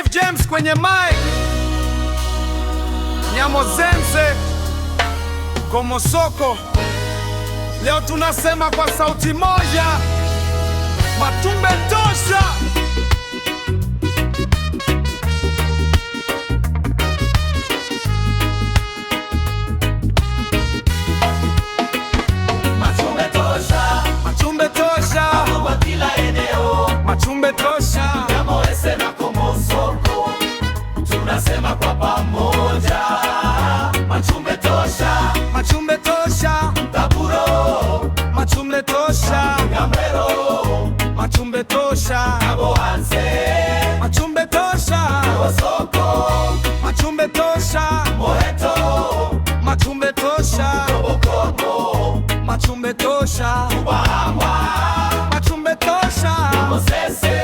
Chief James kwenye mic, Nyamosense, Komosoko. Leo tunasema kwa sauti moja, Matumbe tosha. Matumbe tosha, Matumbe tosha, kwa kila eneo. Matumbe tosha, Nyamosense na Komosoko, tunasema kwa pamoja. Matumbe tosha, Matumbe tosha, Taburo, Matumbe tosha, Gambero, Matumbe tosha, Kabohanse, Matumbe tosha, Komosoko, Matumbe tosha, Moheto, Matumbe tosha, Obokomo, Matumbe tosha, Bahama, Matumbe tosha, Nyamosense,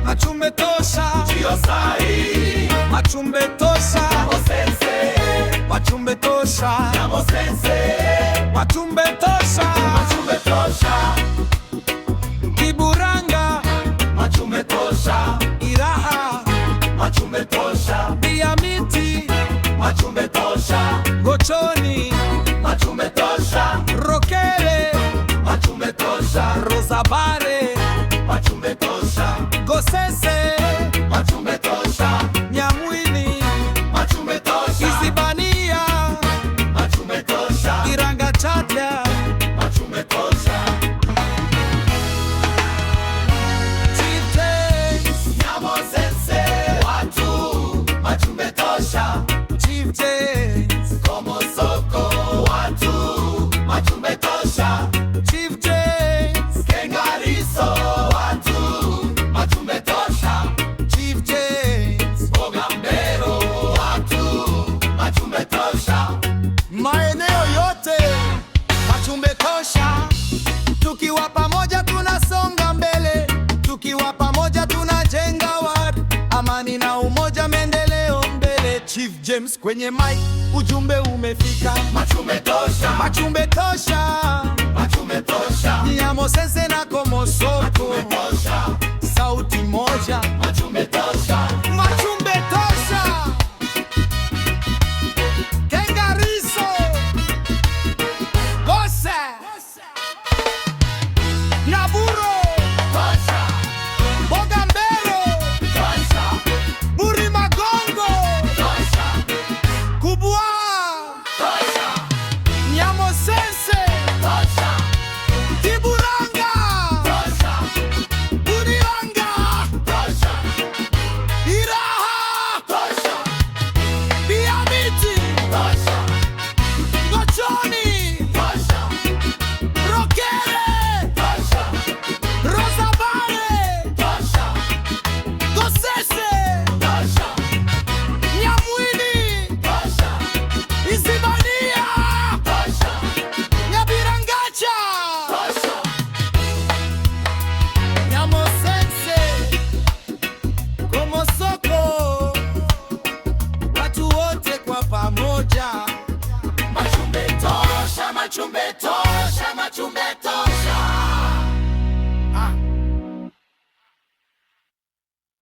Matumbe tosha, Chiosai, Matumbe tosha, Nyamosense, Matumbe tosha, Nyamosense, Matumbe tosha, Matumbe tosha, Kiburanga, Matumbe tosha, Iraha, Matumbe tosha, Biamiti, Matumbe tosha, Gochoni, Matumbe tosha, Rokere, Matumbe tosha, Rozabare, Matumbe tosha, Gosese, Matumbe tosha, Nyamwini, Matumbe tosha, Isibania, Matumbe tosha, Iranga Chatia, Matumbe tosha, Chief James, Nyamosense, watu, Matumbe tosha, Chief James, Komosoko, watu, Matumbe tosha, Chief James, Kengariso, watu, Matumbe tosha, Chief James, Bogambero, watu, Matumbe tosha, maeneo yote Matumbe tosha. Tukiwa pamoja tunasonga mbele, tukiwa pamoja tunajenga ward, amani na umoja, maendeleo mbele. Chief James kwenye mic, ujumbe umefika. Matumbe tosha, Matumbe tosha, Matumbe tosha, Nyamosense na Komosoko, Matumbe tosha, sauti moja. Matumbe tosha, Matumbe tosha, Kengariso, Gose, Nyaburo, tosha, Bogambero, tosha, Burimagongo, tosha, Kubwa, tosha, Nyamosense, tosha, Kiburanga, tosha, Burianga, tosha, Iraha, tosha, Biamiti, tosha, Gochoni, tosha, Rokere, tosha, Rozabare, tosha, Gosese, tosha, Nyamwini, tosha, Isibania, tosha, Nyabirangacha, tosha, Nyamosense, Komosoko, watu wote kwa pamoja. Matumbe tosha, Matumbe